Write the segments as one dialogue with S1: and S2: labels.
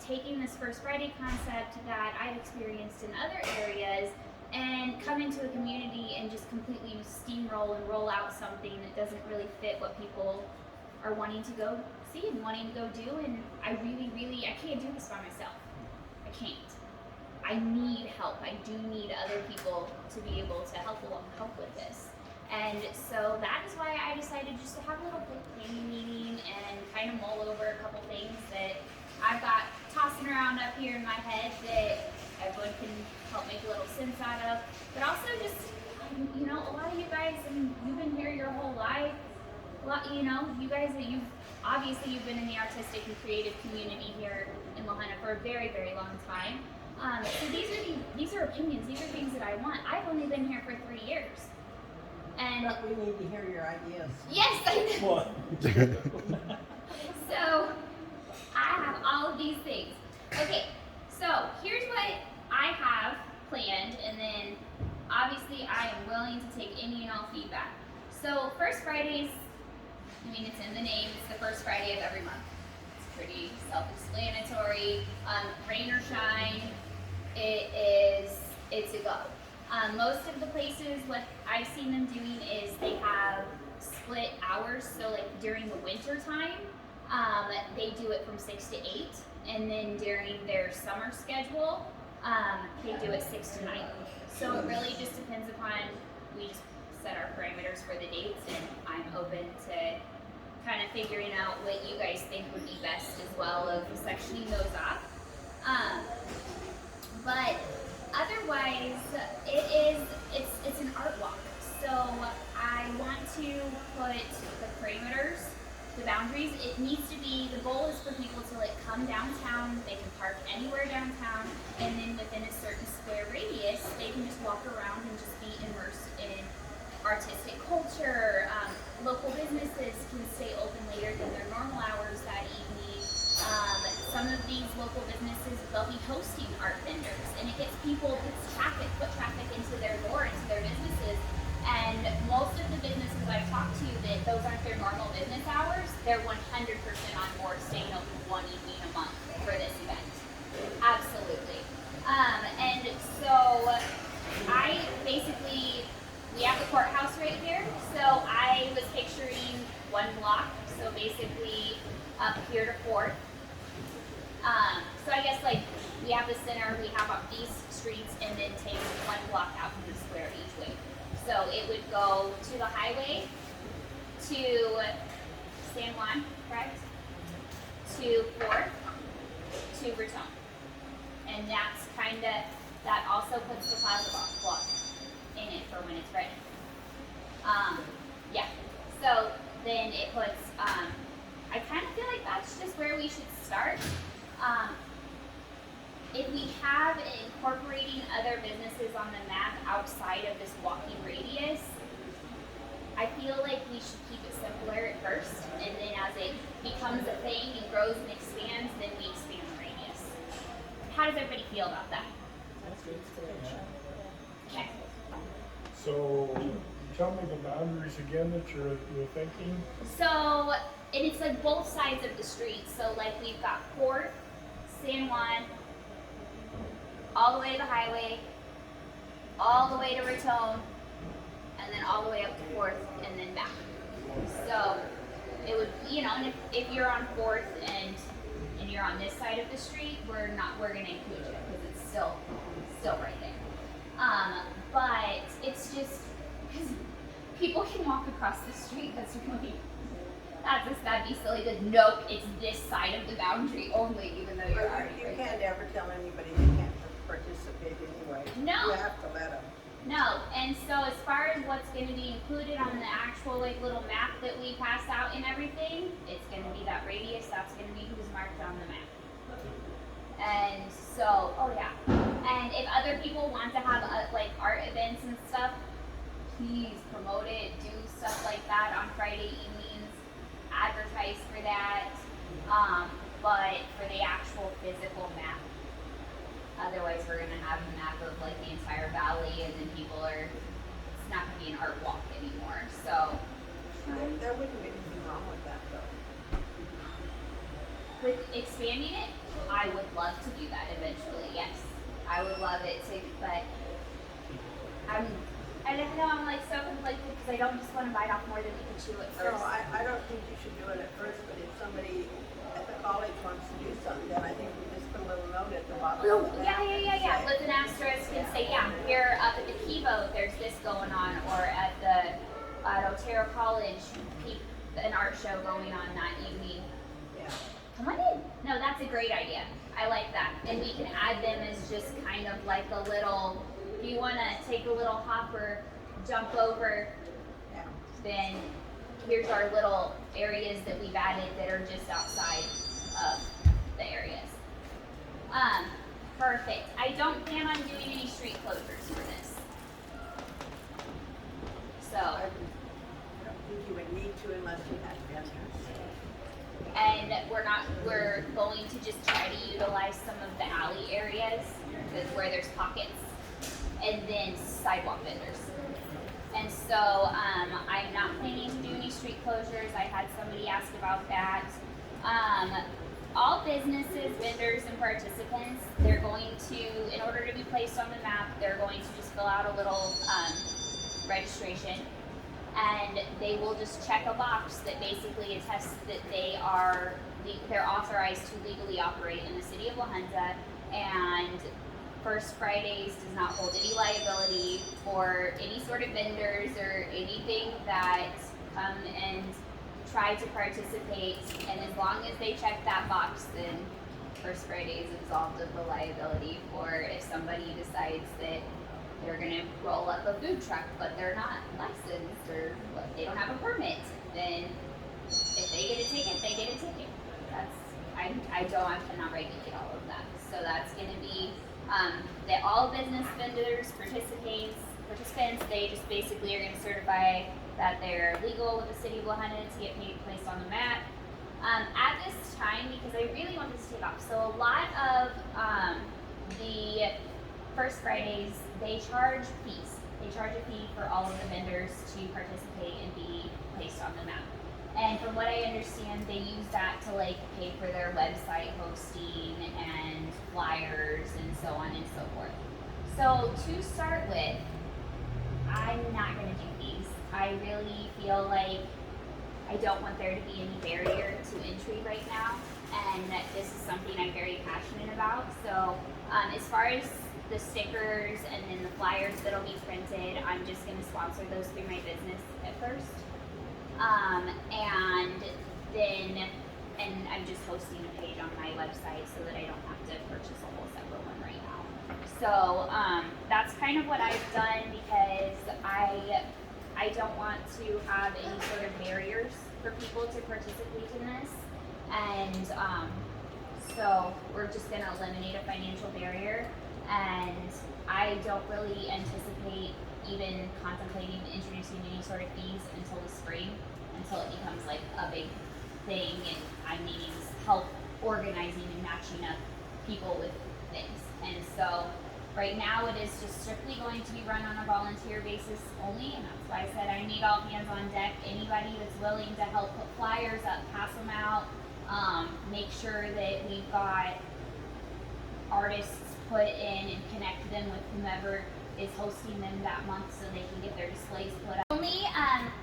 S1: taking this First Friday concept that I've experienced in other areas and come into a community and just completely steamroll and roll out something that doesn't really fit what people are wanting to go see and wanting to go do. And I can't do this by myself. I can't. I need help. I do need other people to be able to help with this. And so that is why I decided just to have a little planning meeting and kind of mull over a couple things that I've got tossing around up here in my head that everyone can help make a little sense out of. But also just, a lot of you guys, you've been here your whole life. You guys, you've been in the artistic and creative community here in Lahaina for a very, very long time. So these are opinions. These are things that I want. I've only been here for 3 years.
S2: But we need to hear your ideas.
S1: Yes, I know. So I have all of these things. Okay, so here's what I have planned, and then obviously I am willing to take any and all feedback. So First Fridays, it's in the name, it's the first Friday of every month. It's pretty self-explanatory. Rain or shine, it's a go. Most of the places, what I've seen them doing is they have split hours. So like during the winter time, they do it from 6 to 8. And then during their summer schedule, they do it 6 to 9. So it really just depends upon, we just set our parameters for the dates, and I'm open to kind of figuring out what you guys think would be best as well of sectioning those off. But otherwise, it's an art walk. So I want to put the parameters, the boundaries. It needs to be, the goal is for people to come downtown. They can park anywhere downtown, and then within a certain square radius, they can just walk around and just be immersed in artistic culture. Local businesses can stay open later than their normal hours that evening. Some of these local businesses, they'll be hosting art vendors, and it gets foot traffic into their door, into their businesses. And most of the businesses I've talked to that those aren't their normal business hours, they're 100% on board staying open one evening a month for this event. Absolutely. And so we have the courthouse right here. So I was picturing one block. So basically up here to 4th. So I guess we have the center, we have up these streets, and then take one block out from the square each way. So it would go to the highway, to San Juan, correct? To 4th, to Raton. And that's that also puts the plaza block in it for when it's ready. Yeah, so then it puts, I kind of feel like that's just where we should start. If we have incorporating other businesses on the map outside of this walking radius, I feel like we should keep it simpler at first, and then as it becomes a thing and grows and expands, then we expand the radius. How does everybody feel about that? Okay.
S3: So, tell me the boundaries again that you're thinking.
S1: So, and it's both sides of the street. So we've got 4th, San Juan, all the way to the highway, all the way to Raton, and then all the way up to 4th, and then back. So it would, and if you're on 4th and you're on this side of the street, we're gonna include you because it's still right there. But it's just because people can walk across the street. That'd be silly. But nope, it's this side of the boundary only, even though you're already
S2: You
S1: right
S2: can't
S1: there.
S2: ever tell anybody they can't participate anyway.
S1: No.
S2: You have to let them.
S1: No, and so as far as what's going to be included on the actual little map that we pass out and everything, it's going to be that radius. That's going to be who's marked on the map. And so, oh yeah. And if other people want to have art events and stuff, please promote it. Do stuff like that on Friday evenings. Advertise for that. But for the actual physical map. Otherwise, we're going to have a map of the entire valley, and then it's not going to be an art walk anymore. So,
S2: There wouldn't be anything wrong with that, though.
S1: with expanding it, I would love to do that eventually, yes. I would love it to, but I don't know, I'm like so conflicted because I don't just want to bite off more than we can chew at
S2: So
S1: first.
S2: I don't think you should do it at first, but if somebody at the college wants to do something, then I think we just put a little note at the bottom
S1: Oh,
S2: of the
S1: yeah,
S2: map
S1: yeah,
S2: and
S1: yeah, yeah.
S2: say,
S1: With an asterisk and say, yeah, here up at the Kivo, there's this going on, or at Otero College, an art show going on that evening.
S2: Yeah.
S1: Come on in. No, that's a great idea. I like that. And we can add them as just kind of like a little, if you want to take a little hopper, jump over,
S2: Yeah.
S1: then here's our little areas that we've added that are just outside of the areas. Perfect. I don't plan on doing any street closures for this. So,
S2: I don't think you would need to unless you had vendors.
S1: and we're going to just try to utilize some of the alley areas where there's pockets, and then sidewalk vendors. And so I'm not planning to do any street closures. I had somebody ask about that. All businesses, vendors, and participants, they're going to, in order to be placed on the map, they're going to just fill out a little registration, and they will just check a box that basically attests that they're authorized to legally operate in the city of La Junta, and First Fridays does not hold any liability for any sort of vendors or anything that come and try to participate, and as long as they check that box, then First Fridays is absolved of the liability for if somebody decides that they're gonna roll up a food truck but they're not licensed or they don't have a permit, then if they get a ticket, they get a ticket. I cannot regulate all of that. So that's gonna be that all business vendors, participants, they just basically are going to certify that they're legal with the city of La Junta to get placed on the map. At this time, because I really want this to take off, so a lot of the First Fridays, they charge fees. They charge a fee for all of the vendors to participate and be placed on the map. And from what I understand, they use that to like pay for their website hosting and flyers and so on and so forth. So to start with, I'm not gonna do these. I really feel like I don't want there to be any barrier to entry right now, and that this is something I'm very passionate about. So as far as the stickers and then the flyers that'll be printed, I'm just gonna sponsor those through my business at first. And I'm just hosting a page on my website so that I don't have to purchase a whole separate one right now. So that's kind of what I've done because I don't want to have any sort of barriers for people to participate in this. And so we're just going to eliminate a financial barrier. And I don't really anticipate even contemplating introducing any sort of fees until the spring, until it becomes like a big thing and I'm needing help organizing and matching up people with things. And so right now it is just strictly going to be run on a volunteer basis only, and that's why I said I need all hands on deck. Anybody that's willing to help put flyers up, pass them out, make sure that we've got artists put in and connect them with whomever is hosting them that month so they can get their displays put up.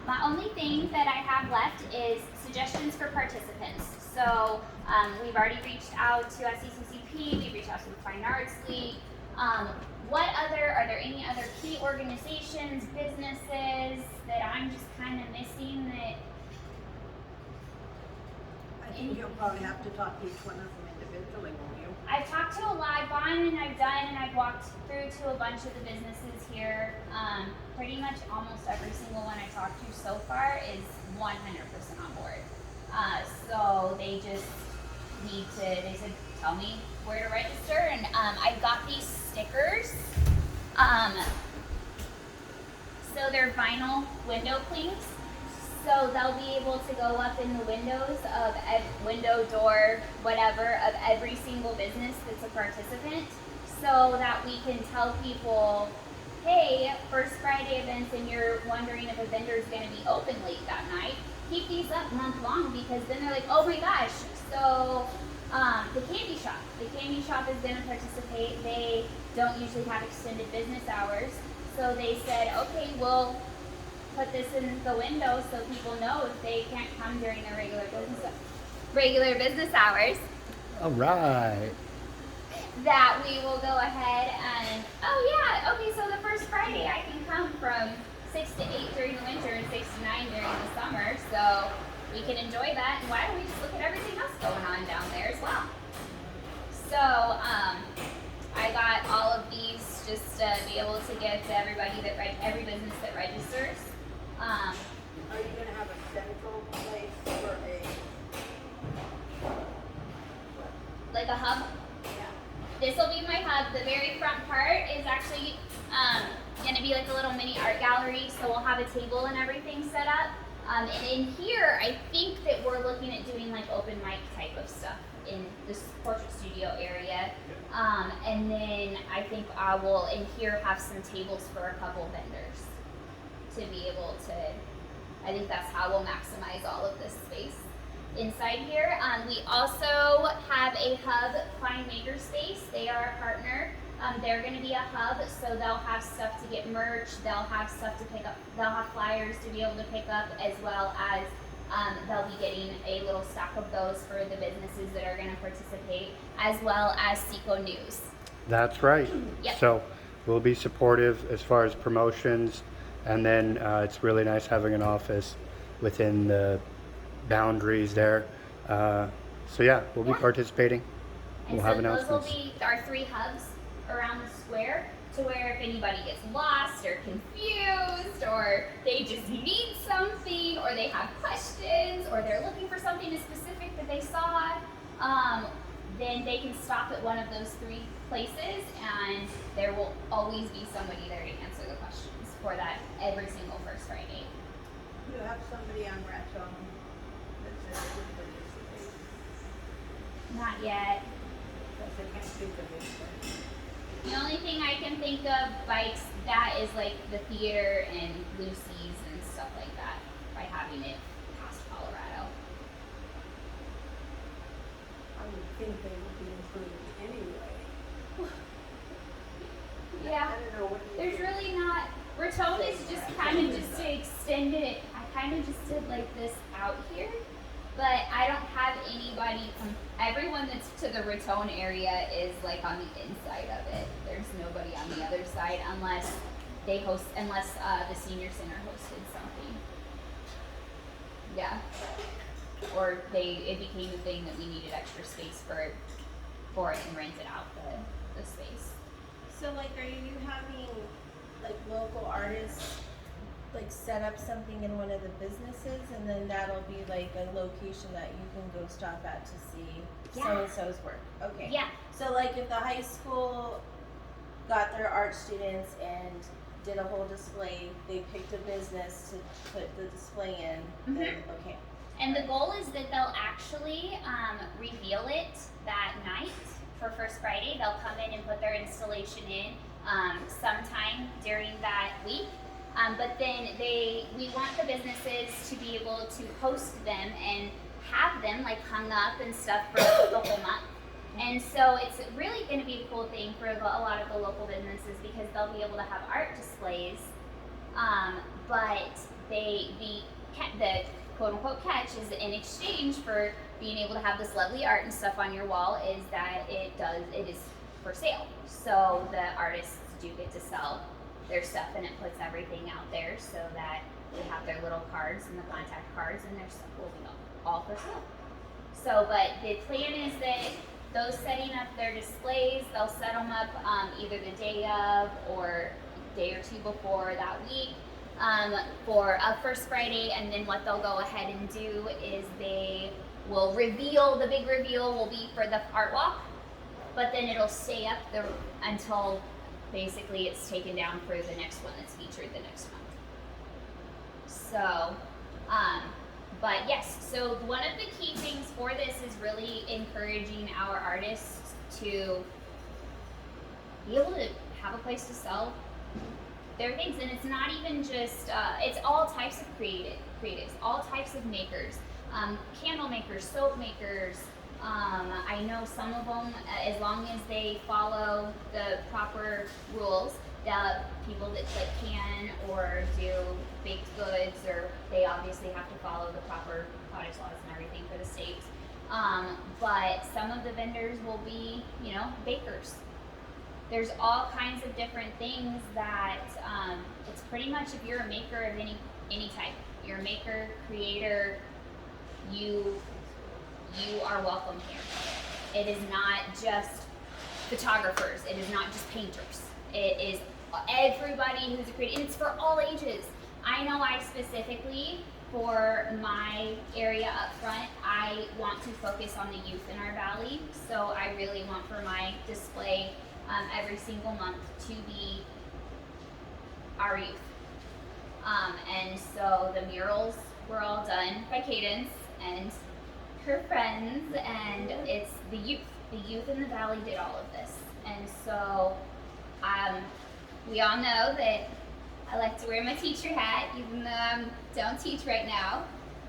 S1: My only thing that I have left is suggestions for participants. So we've already reached out to SECCP, we've reached out to the Fine Arts League. Are there any other key organizations, businesses that I'm just kind of missing that?
S2: I think you'll probably have to talk to each one of them individually, won't you?
S1: I've talked to a lot. I've gone and I've walked through to a bunch of the businesses here. Pretty much almost every single one I've talked to so far is 100% on board. So they just they said, tell me where to register. And I've got these stickers. So they're vinyl window clings. So they'll be able to go up in the windows of window, door, whatever, of every single business that's a participant, so that we can tell people, hey, First Friday events and you're wondering if a vendor is going to be open late that night, keep these up month long, because then they're like, oh my gosh, so The candy shop. The candy shop is going to participate. They don't usually have extended business hours, so they said, okay, we'll put this in the window so people know if they can't come during their regular business hours.
S4: All right.
S1: That we will go ahead and, oh yeah, okay, so the first Friday I can come from 6 to 8 during the winter and 6 to 9 during the summer, so we can enjoy that. And why don't we just look at everything else going on down there as well? So I got all of these just to be able to give to everybody every business that registers.
S2: Are you gonna have a central place for
S1: Like a hub. This will be my hub. The very front part is actually going to be like a little mini art gallery, so we'll have a table and everything set up. And in here, I think that we're looking at doing like open mic type of stuff in this portrait studio area. And then I think I will in here have some tables for a couple vendors to be able to, I think that's how we'll maximize all of this space inside here. We also have a hub Fine Maker Space. They are a partner. They're going to be a hub, so they'll have stuff to get merch, they'll have stuff to pick up, they'll have flyers to be able to pick up, as well as they'll be getting a little stack of those for the businesses that are going to participate, as well as SECO News.
S4: That's right.
S1: Yep.
S4: So we'll be supportive as far as promotions, and then it's really nice having an office within the boundaries there. So yeah, we'll be participating.
S1: And
S4: We'll
S1: so
S4: have
S1: those will
S4: announcements.
S1: be our 3 hubs around the square, to where if anybody gets lost or confused, or they just need something, or they have questions, or they're looking for something specific that they saw, then they can stop at one of those 3 places, and there will always be somebody there to answer the questions for that every single first Friday.
S2: you have somebody on Raton that says they would participate?
S1: Not yet.
S2: Because I can't think of it.
S1: The only thing I can think of bikes that is like the theater and Lucy's and stuff like that, by having it past Colorado.
S2: I would think they would be included anyway.
S1: Yeah.
S2: I don't know what you
S1: There's
S2: think.
S1: really not. Raton is just kind of just to extend it. I kind of just did like this out here, but I don't have anybody. Everyone that's to the Raton area is like on the inside of it. There's nobody on the other side unless they host, unless the senior center hosted something. Yeah. Or it became a thing that we needed extra space for it and rented out the space.
S5: So like, are you having like local artists like set up something in one of the businesses, and then that'll be like a location that you can go stop at to see
S1: Yeah.
S5: so-and-so's work? Okay.
S1: Yeah.
S5: So like if the high school got their art students and did a whole display, they picked a business to put the display in, then okay.
S1: And the goal is that they'll actually reveal it that night for First Friday. They'll come in and put their installation in sometime during that week. But then we want the businesses to be able to host them and have them like hung up and stuff for the whole month. And so it's really going to be a cool thing for a lot of the local businesses, because they'll be able to have art displays. But the quote unquote catch is in exchange for being able to have this lovely art and stuff on your wall is that it is for sale. So the artists do get to sell their stuff, and it puts everything out there so that they have their little cards and the contact cards, and their stuff will be all for sale. So, but the plan is that those setting up their displays, they'll set them up either the day of or day or 2 before that week for a First Friday, and then what they'll go ahead and do is they will reveal, the big reveal will be for the art walk, but then it'll stay up until basically it's taken down for the next one that's featured the next month. So, but yes, so one of the key things for this is really encouraging our artists to be able to have a place to sell their things. And it's not even just, it's all types of creatives, all types of makers, candle makers, soap makers, I know some of them, as long as they follow the proper rules, the people that like can or do baked goods, or they obviously have to follow the proper cottage laws and everything for the state. But some of the vendors will be, you know, bakers. There's all kinds of different things that it's pretty much if you're a maker of any type, you're a maker, creator, you are welcome here. It is not just photographers. It is not just painters. It is everybody who's a creator, and it's for all ages. I know I specifically, for my area up front, I want to focus on the youth in our valley. So I really want for my display every single month to be our youth. And so the murals were all done by Cadence and her friends, and it's the youth. The youth in the valley did all of this. And so we all know that I like to wear my teacher hat, even though I don't teach right now,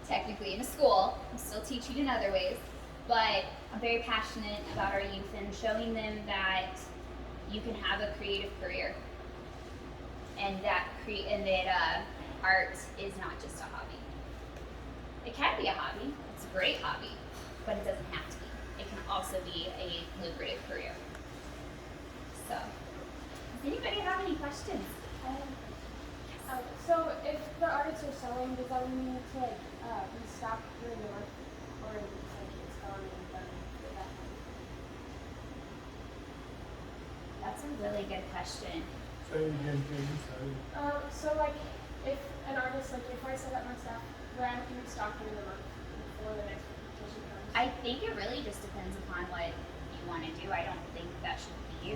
S1: technically in a school. I'm still teaching in other ways. But I'm very passionate about our youth and showing them that you can have a creative career, and that art is not just a hobby. It can be a hobby. It's a great hobby, but it doesn't have to be. It can also be a lucrative career. So, does anybody have any questions?
S6: So if the artists are selling, does that mean to like restock during the month, or is it like it's gone and done at that point?
S1: That's a really good question.
S3: Say it again, please.
S6: So like if an artist, like if I set up my stuff, do I have to restock during the month before the next presentation comes?
S1: I think it really just depends upon what you want to do. I don't think that should be.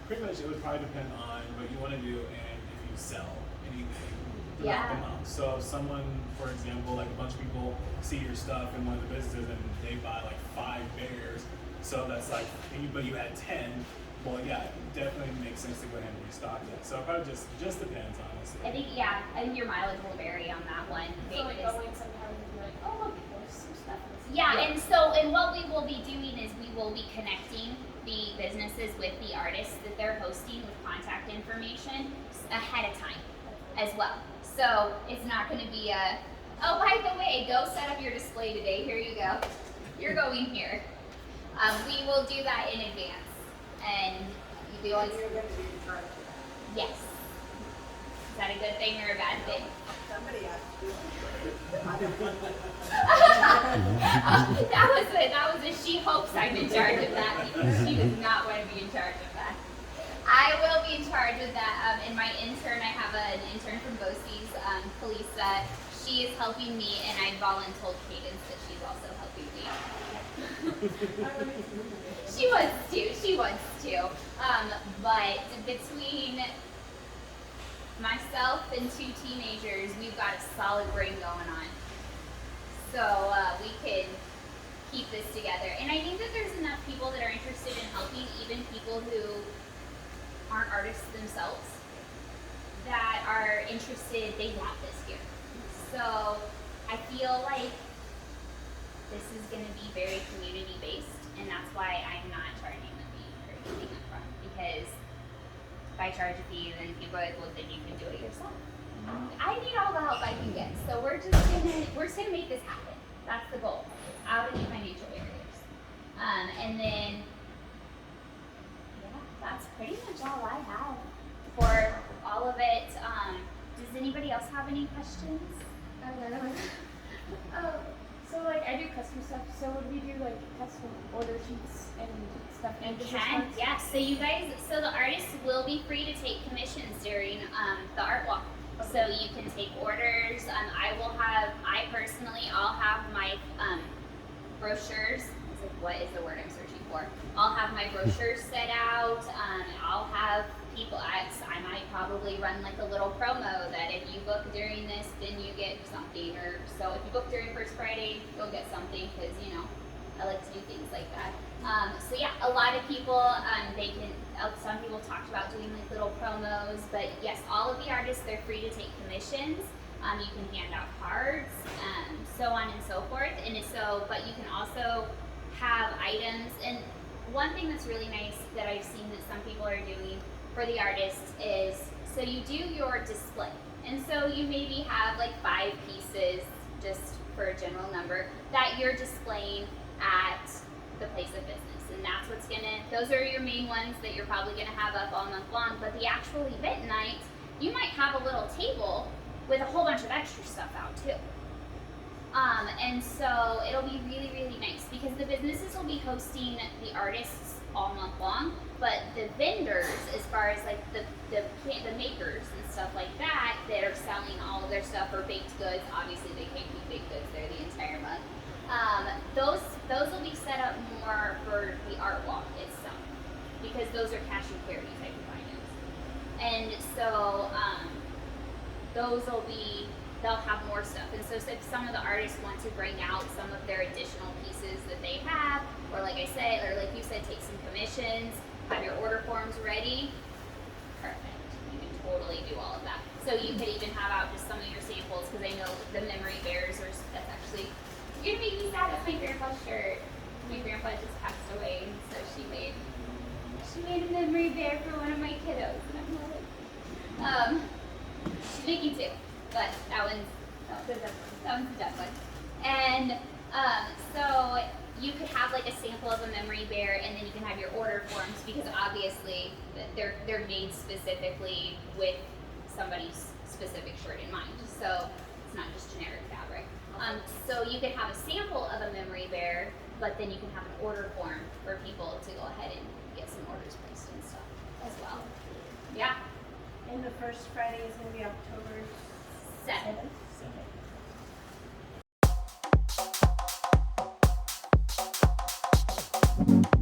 S7: Pretty much it would probably depend on what you want to do and if you sell anything throughout the
S1: Yeah.
S7: month. So if someone, for example, like a bunch of people see your stuff in one of the businesses and they buy like 5 bears, so that's like, but you had 10, well, yeah, it definitely makes sense to go ahead and restock that. So it probably just depends, honestly.
S1: I think your mileage will vary on that one.
S6: So like
S1: Because-
S6: going sometimes and be like, oh look, there's some stuff in this.
S1: Yeah, and what we will be doing is we will be connecting the businesses with the artists that they're hosting with contact information ahead of time as well. So it's not going to be a, oh, by the way, go set up your display today. Here you go. You're going here. We will do that in advance, and we always,
S2: You're going to be in charge of that.
S1: yes. Is that a good thing or a bad thing?
S2: Somebody has to do
S1: That was it. She hopes I'm in charge of that because she does not want to be in charge of that. I will be in charge of that. And my intern, I have an intern from BOCES, Kalisa. She is helping me, and I voluntold Cadence that she's also helping me. She wants to. But between myself and 2 teenagers, we've got a solid brain going on. So we can keep this together. And I think that there's enough people that are interested in helping, even people who aren't artists themselves, that are interested, they want this here. So I feel like this is going to be very community based, and that's why I'm not charging the fee or anything up front, because if I charge a fee, then people are like, well, then you can do it yourself. I need all the help I can get, so we're just gonna make this happen. That's the goal, out of the financial barriers. And then, yeah, that's pretty much all I have for all of it. Does anybody else have any questions?
S6: So like I do custom stuff. So would we do like custom order sheets and stuff?
S1: You
S6: and business
S1: can,
S6: cards?
S1: yes. So the artists will be free to take commissions during the art walk. So you can take orders. I'll have my brochures. It's like, what is the word I'm searching for? I'll have my brochures set out. I'll have people, I might probably run like a little promo that if you book during this, then you get something. Or so if you book during First Friday, you'll get something, because, you know, I like to do things like that. So yeah, a lot of people, some people talked about doing like little promos, but yes, all of the artists, they're free to take commissions. You can hand out cards, so on and so forth. But you can also have items. And one thing that's really nice that I've seen that some people are doing for the artists is, so you do your display. And so you maybe have like 5 pieces, just for a general number, that you're displaying at the place of business. And that's what's gonna, those are your main ones that you're probably gonna have up all month long. But the actual event night, you might have a little table with a whole bunch of extra stuff out too. And so it'll be really, really nice because the businesses will be hosting the artists all month long, but the vendors, as far as like the makers and stuff like that are selling all of their stuff, or baked goods, obviously they can't keep baked goods there the entire month. Those will be set up more for the art walk itself, because those are cash and carry type of items. And so they'll have more stuff. And so if some of the artists want to bring out some of their additional pieces that they have, or like I said, or like you said, take some commissions, have your order forms ready, perfect. You can totally do all of that. So you could even have out just some of your samples, because I know the memory bears are, that's actually, you're gonna make me sad, that's my grandpa's shirt. My grandpa just passed away, and so she made a memory bear for one of my kiddos, and I'm like, she's making 2, but that one's a dead one. And so you could have like a sample of a memory bear, and then you can have your order forms, because obviously they're made specifically with somebody's specific shirt in mind. So it's not just generic fabric. So you could have a sample of a memory bear, but then you can have an order form for people to go ahead and get some orders placed and stuff as well. Yeah.
S5: And the first Friday is going to be October
S1: 7th.
S5: 7th.